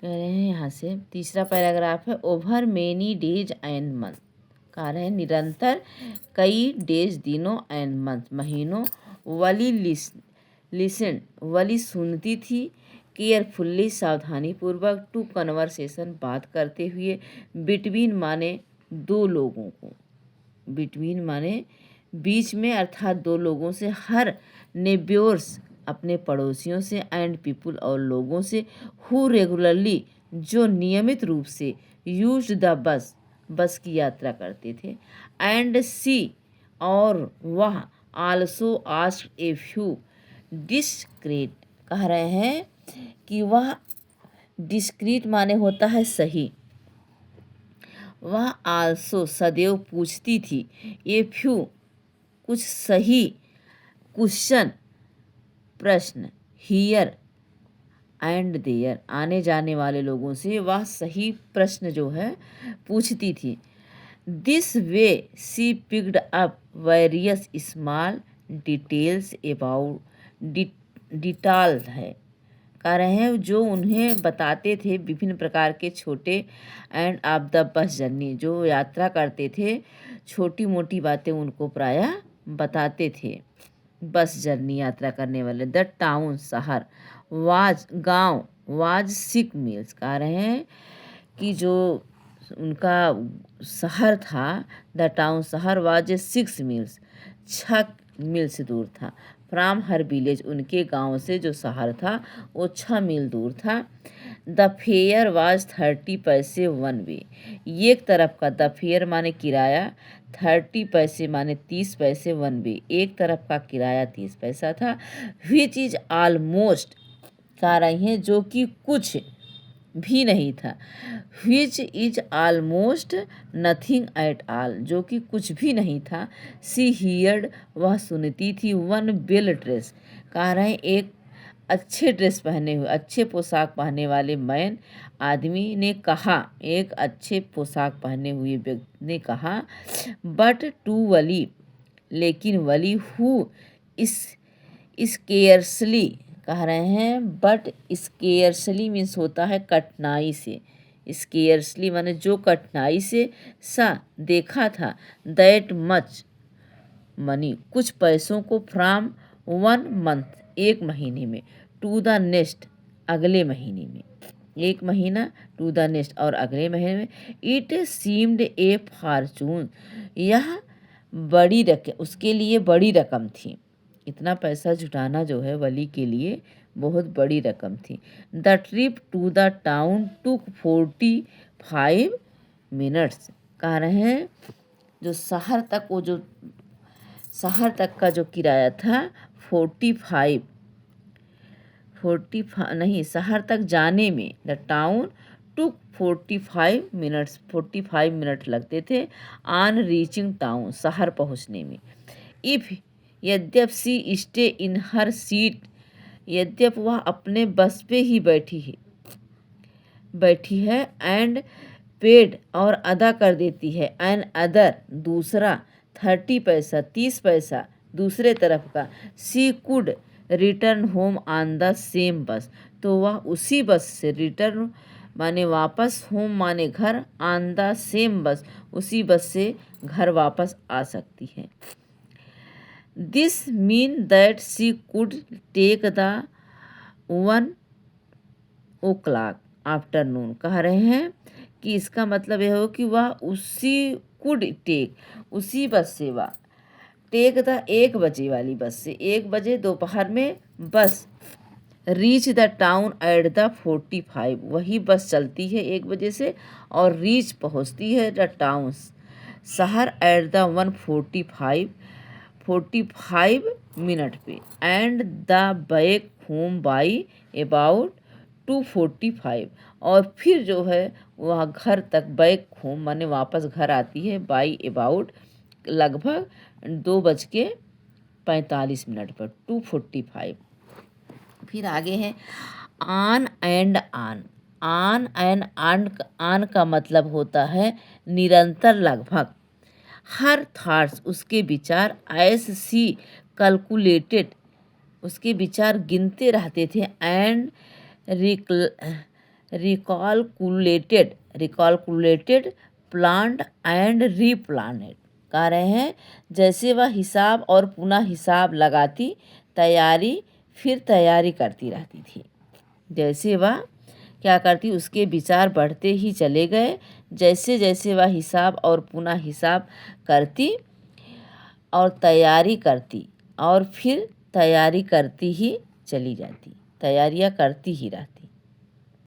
कह रहे हैं यहाँ से तीसरा पैराग्राफ है, over many days and month. कह रहे हैं निरंतर कई डेज दिनों एंड मंथ महीनों वली लिसन वली सुनती थी केयरफुल्ली सावधानी पूर्वक टू कन्वर्सेशन बात करते हुए बिटवीन माने दो लोगों को, बिटवीन माने बीच में अर्थात दो लोगों से, हर नेब्योर्स अपने पड़ोसियों से, एंड पीपुल और लोगों से, हु रेगुलरली जो नियमित रूप से, यूज्ड द बस बस की यात्रा करते थे, एंड सी और वह also asked a few discrete. कह रहे हैं कि वह डिस्क्रीट माने होता है सही, वह आल्सो सदैव पूछती थी, ए फ्यू कुछ सही, क्वेश्चन प्रश्न, हियर एंड देयर आने जाने वाले लोगों से वह सही प्रश्न जो है पूछती थी। This way she picked up various small details about detail है। कह रहे हैं जो उन्हें बताते थे विभिन्न प्रकार के छोटे end of the bus journey, जो यात्रा करते थे छोटी मोटी बातें उनको प्रायः बताते थे बस जर्नी यात्रा करने वाले। द टाउन शहर, वाज गांव, वाज सिक मील्स। कह रहे हैं कि जो उनका शहर था, द टाउन शहर, वाज 6 मील्स 6 मील से दूर था, फ्राम हर विलेज उनके गांव से जो शहर था वो 6 मील दूर था। द फेयर वाज 30 पैसे वन वे, एक तरफ का, द फेयर माने किराया, 30 पैसे माने 30 पैसे वन वे, एक तरफ का किराया 30 पैसा था। विच इज ऑलमोस्ट, कह रही हैं जो कि कुछ भी नहीं था, which is almost nothing at all, जो कि कुछ भी नहीं था। सी हियर्ड वह सुनती थी, वन वेल ड्रेस, कह रहे हैं एक अच्छे ड्रेस पहने हुए, अच्छे पोशाक पहने वाले मैन आदमी ने कहा, एक अच्छे पोशाक पहने हुए व्यक्ति ने कहा, बट टू वली, लेकिन वली, हु इस स्केयर्सली, कह रहे हैं बट स्केयर्सली मीन्स होता है कठिनाई से, स्केयर्सली माने जो कठिनाई से, सा देखा था, दैट मच मनी कुछ पैसों को, फ्रॉम वन मंथ एक महीने में, टू द नेक्स्ट अगले महीने में, एक महीना टू द नेक्स्ट और अगले महीने में। इट सीम्ड ए फॉर्चून, यह बड़ी रकम उसके लिए बड़ी रकम थी, इतना पैसा जुटाना जो है वली के लिए बहुत बड़ी रकम थी। The trip to the town took 45 minutes, कह रहे हैं जो शहर तक, वो जो शहर तक का जो किराया था 45 नहीं, शहर तक जाने में, the town took 45 minutes, 45 minute लगते थे ऑन रीचिंग टाउन, शहर पहुंचने में। इफ यद्यप she stay in her seat, यद्यप वह अपने बस पे ही बैठी है, एंड पेड और अदा कर देती है, एन अदर दूसरा, 30 पैसा 30 पैसा दूसरे तरफ का, she could return home on the same bus, तो वह उसी बस से रिटर्न माने वापस, होम माने घर, ऑन द सेम बस उसी बस से घर वापस आ सकती है। This mean that she could take the 1 o'clock afternoon, कह रहे हैं कि इसका मतलब यह हो कि वह उसी कुड टेक, उसी बस से वह टेक द 1 बजे वाली बस से, 1 बजे दोपहर में बस, reach the town at the 45 वही बस चलती है 1 बजे से और रीच पहुंचती है द टाउन शहर एट द 45 मिनट पे, and the back home by about 2:45 और फिर जो है वह घर तक, बैक होम माने वापस घर आती है, बाई अबाउट लगभग 2:45 पर, 2:45। फिर आगे है on and on, on and on का मतलब होता है निरंतर, लगभग, हर थॉट्स उसके विचार, एस सी कैलकुलेटेड उसके विचार गिनते रहते थे, एंड रिकॉलकुलेटेड प्लांट एंड रीप्लांटेड। कह रहे हैं जैसे वह हिसाब और पुनः हिसाब लगाती फिर तैयारी करती रहती थी। जैसे वह क्या करती, उसके विचार बढ़ते ही चले गए जैसे जैसे वह हिसाब और पुनः हिसाब करती और तैयारी करती और फिर तैयारी करती ही चली जाती, तैयारियां करती ही रहती।